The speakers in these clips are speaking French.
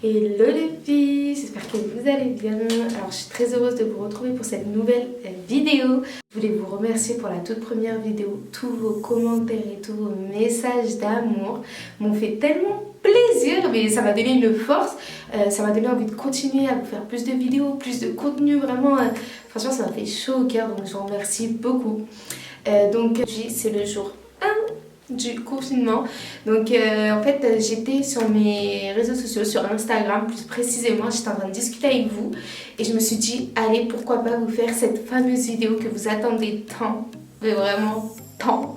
Hello les filles, j'espère que vous allez bien. Alors je suis très heureuse de vous retrouver pour cette nouvelle vidéo. Je voulais vous remercier pour la toute première vidéo. Tous vos commentaires et tous vos messages d'amour m'ont fait tellement plaisir, mais ça m'a donné une force. Ça m'a donné envie de continuer à vous faire plus de vidéos, plus de contenu, vraiment. Franchement ça m'a fait chaud au cœur, donc je vous remercie beaucoup. Donc aujourd'hui c'est le jour 1 du confinement. Donc en fait j'étais sur mes réseaux sociaux, sur Instagram plus précisément, j'étais en train de discuter avec vous et je me suis dit allez, pourquoi pas vous faire cette fameuse vidéo que vous attendez tant, mais vraiment tant.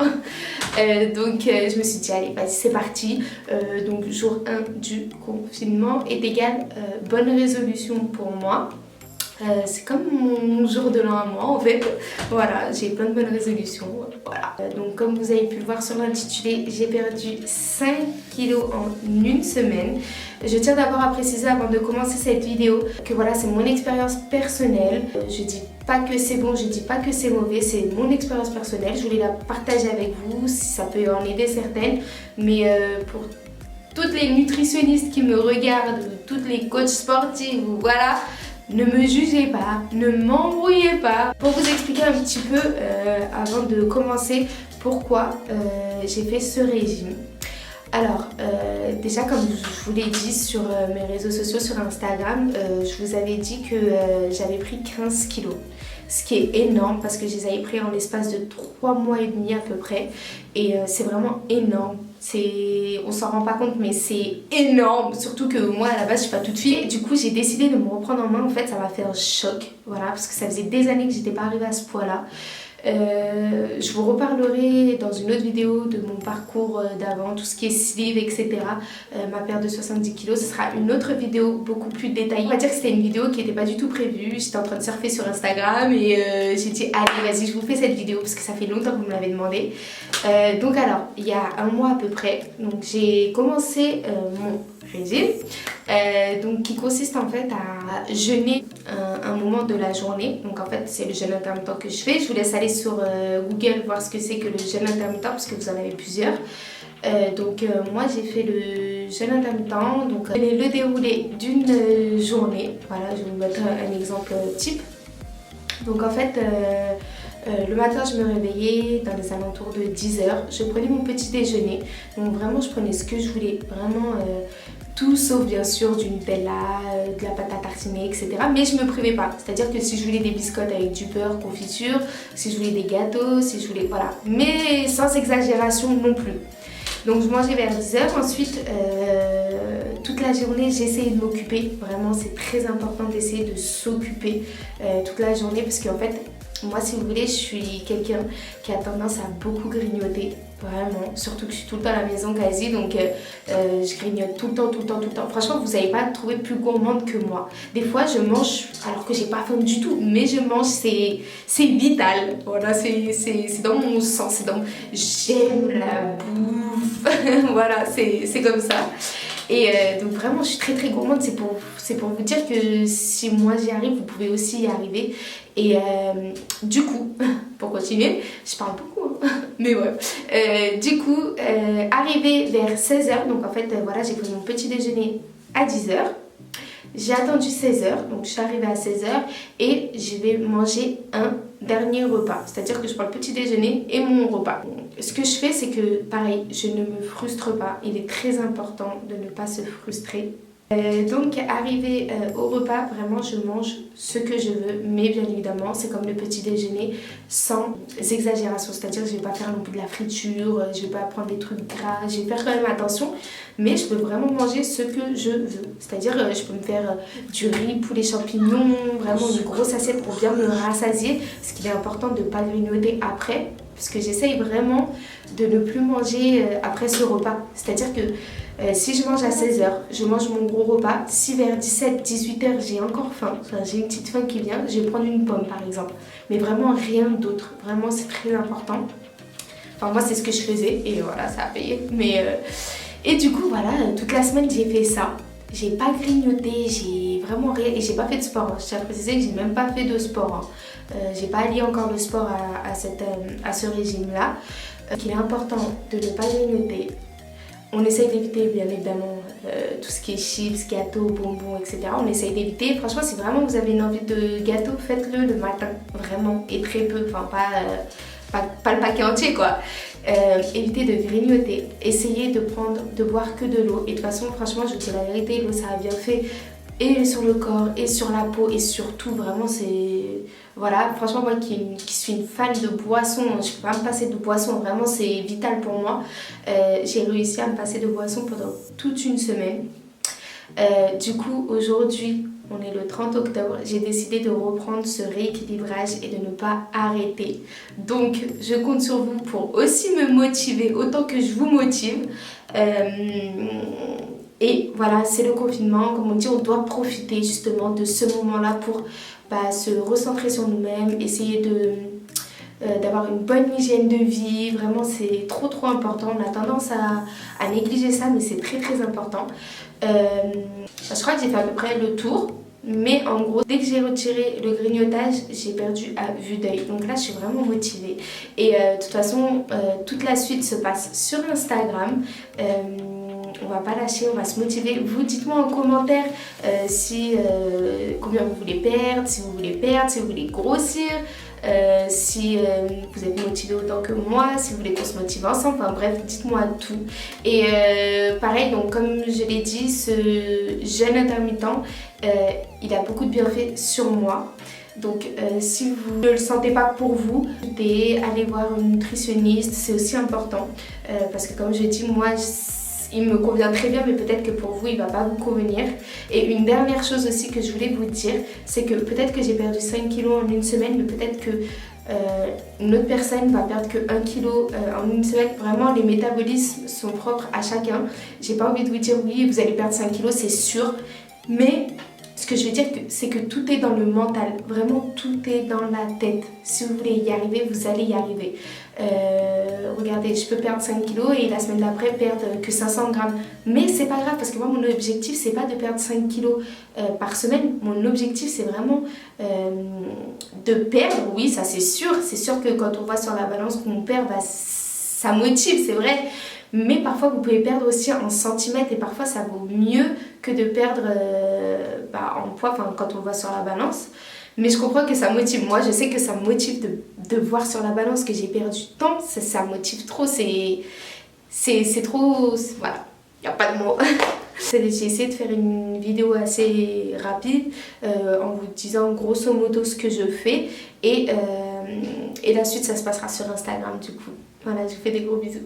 Donc je me suis dit allez, vas-y, c'est parti. Donc jour 1 du confinement est égal bonne résolution pour moi. C'est comme mon jour de l'an à moi en fait. Voilà, j'ai plein de bonnes résolutions. Voilà. Donc comme vous avez pu le voir sur l'intitulé, j'ai perdu 5 kilos en une semaine. Je tiens d'abord à préciser avant de commencer cette vidéo que voilà, c'est mon expérience personnelle. Je dis pas que c'est bon, je dis pas que c'est mauvais, c'est mon expérience personnelle. Je voulais la partager avec vous si ça peut en aider certaines. Mais pour toutes les nutritionnistes qui me regardent, toutes les coachs sportifs, voilà. Ne me jugez pas, ne m'embrouillez pas. Pour vous expliquer un petit peu, avant de commencer, pourquoi j'ai fait ce régime. Alors, déjà comme je vous l'ai dit sur mes réseaux sociaux, sur Instagram, je vous avais dit que j'avais pris 15 kilos. Ce qui est énorme parce que je les avais pris en l'espace de 3 mois et demi à peu près. Et c'est vraiment énorme. On s'en rend pas compte mais c'est énorme. Surtout que moi à la base je suis pas toute fille. Et du coup j'ai décidé de me reprendre en main. En fait ça m'a fait un choc. Voilà, parce que ça faisait des années que j'étais pas arrivée à ce poids-là. Je vous reparlerai dans une autre vidéo de mon parcours d'avant, tout ce qui est sleeve, etc. Ma perte de 70 kg, ce sera une autre vidéo beaucoup plus détaillée. On va dire que c'était une vidéo qui n'était pas du tout prévue. J'étais en train de surfer sur Instagram et j'ai dit allez vas-y je vous fais cette vidéo parce que ça fait longtemps que vous me l'avez demandé. Donc alors il y a un mois à peu près, donc j'ai commencé mon régime, donc qui consiste en fait à jeûner un moment de la journée. Donc en fait c'est le jeûne intermittent que je fais. Je vous laisse aller sur Google voir ce que c'est que le jeûne intermittent parce que vous en avez plusieurs. Donc moi j'ai fait le jeûne intermittent, donc le déroulé d'une journée. Voilà, je vais vous mettre un exemple type. Donc en fait le matin je me réveillais dans les alentours de 10h, je prenais mon petit déjeuner, donc vraiment je prenais ce que je voulais, vraiment tout sauf bien sûr du Nutella, de la pâte à tartiner, etc. Mais je me privais pas, c'est-à-dire que si je voulais des biscottes avec du beurre, confiture, si je voulais des gâteaux, si je voulais, voilà, mais sans exagération non plus. Donc je mangeais vers 10h, ensuite toute la journée j'essayais de m'occuper, vraiment c'est très important d'essayer de s'occuper toute la journée parce qu'en fait moi si vous voulez je suis quelqu'un qui a tendance à beaucoup grignoter, vraiment, surtout que je suis tout le temps à la maison quasi, donc je grignote tout le temps. Franchement vous n'allez pas trouver plus gourmande que moi. Des fois je mange alors que j'ai pas faim du tout, mais je mange, c'est vital, voilà, c'est dans mon sang, j'aime la bouffe. Voilà, c'est comme ça. Et donc vraiment je suis très gourmande, c'est pour vous dire que si moi j'y arrive, vous pouvez aussi y arriver. Et du coup, pour continuer, je parle beaucoup, hein, mais ouais. Du coup, arrivé vers 16h, donc en fait voilà, j'ai pris mon petit déjeuner à 10h. J'ai attendu 16h, donc je suis arrivée à 16h et je vais manger un dernier repas. C'est-à-dire que je prends le petit déjeuner et mon repas. Ce que je fais, c'est que pareil, je ne me frustre pas. Il est très important de ne pas se frustrer. Donc arrivé au repas, vraiment je mange ce que je veux, mais bien évidemment c'est comme le petit déjeuner sans exagération, c'est-à-dire que je vais pas faire non plus de la friture, je vais pas prendre des trucs gras, je vais faire quand même attention, mais je peux vraiment manger ce que je veux, c'est-à-dire je peux me faire du riz, poulet, champignons, vraiment une grosse assiette pour bien me rassasier, parce qu'il est important de ne pas grignoter après, parce que j'essaye vraiment de ne plus manger après ce repas, c'est-à-dire que si je mange à 16h, je mange mon gros repas. Si vers 17-18h j'ai encore faim, enfin, j'ai une petite faim qui vient, je vais prendre une pomme par exemple. Mais vraiment rien d'autre. Vraiment c'est très important. Enfin moi c'est ce que je faisais et voilà ça a payé. Mais et du coup voilà, toute la semaine j'ai fait ça. J'ai pas grignoté, j'ai vraiment rien et j'ai pas fait de sport. Je tiens à préciser que j'ai même pas fait de sport. J'ai pas allié encore le sport à ce régime là. Il est important de ne pas grignoter. On essaye d'éviter bien évidemment tout ce qui est chips, gâteaux, bonbons, etc. On essaye d'éviter. Franchement, si vraiment vous avez une envie de gâteau, faites-le le matin, vraiment, et très peu, enfin pas le paquet entier quoi. Évitez de grignoter, essayez de boire que de l'eau. Et de toute façon, franchement, je vous dis la vérité, l'eau ça a bien fait et sur le corps et sur la peau et surtout vraiment c'est... Voilà, franchement moi qui suis une fan de boissons, je peux pas me passer de boissons, vraiment c'est vital pour moi. J'ai réussi à me passer de boissons pendant toute une semaine. Du coup aujourd'hui on est le 30 octobre, j'ai décidé de reprendre ce rééquilibrage et de ne pas arrêter. Donc je compte sur vous pour aussi me motiver autant que je vous motive. Et voilà, c'est le confinement, comme on dit, on doit profiter justement de ce moment-là pour se recentrer sur nous-mêmes, essayer d'avoir une bonne hygiène de vie. Vraiment, c'est trop important. On a tendance à négliger ça, mais c'est très important. Je crois que j'ai fait à peu près le tour. Mais en gros, dès que j'ai retiré le grignotage, j'ai perdu à vue d'œil. Donc là, je suis vraiment motivée. Et de toute façon, toute la suite se passe sur Instagram. On va pas lâcher, on va se motiver. Vous dites-moi en commentaire combien vous voulez perdre, si vous voulez grossir, si vous êtes motivé autant que moi, si vous voulez qu'on se motive ensemble, enfin bref, dites-moi tout. Et pareil, donc comme je l'ai dit, ce jeûne intermittent, il a beaucoup de bienfaits sur moi. Donc si vous ne le sentez pas pour vous, allez voir une nutritionniste, c'est aussi important. Parce que comme je dis, moi, il me convient très bien, mais peut-être que pour vous, il ne va pas vous convenir. Et une dernière chose aussi que je voulais vous dire, c'est que peut-être que j'ai perdu 5 kilos en une semaine, mais peut-être que une autre personne va perdre que 1 kilo en une semaine. Vraiment, les métabolismes sont propres à chacun. J'ai pas envie de vous dire oui, vous allez perdre 5 kilos, c'est sûr. Mais ce que je veux dire, c'est que tout est dans le mental. Vraiment, tout est dans la tête. Si vous voulez y arriver, vous allez y arriver. Regardez, je peux perdre 5 kilos et la semaine d'après perdre que 500 grammes. Mais c'est pas grave parce que moi, mon objectif, c'est pas de perdre 5 kilos par semaine. Mon objectif, c'est vraiment de perdre. Oui, ça c'est sûr. C'est sûr que quand on voit sur la balance qu'on perd, ça motive, c'est vrai. Mais parfois, vous pouvez perdre aussi en centimètres et parfois, ça vaut mieux que de perdre en poids quand on voit sur la balance. Mais je comprends que ça motive. Moi, je sais que ça me motive de voir sur la balance que j'ai perdu tant. Ça me motive trop. C'est trop... Voilà, il n'y a pas de mots. J'ai essayé de faire une vidéo assez rapide en vous disant grosso modo ce que je fais. Et la suite, ça se passera sur Instagram du coup. Voilà, je vous fais des gros bisous.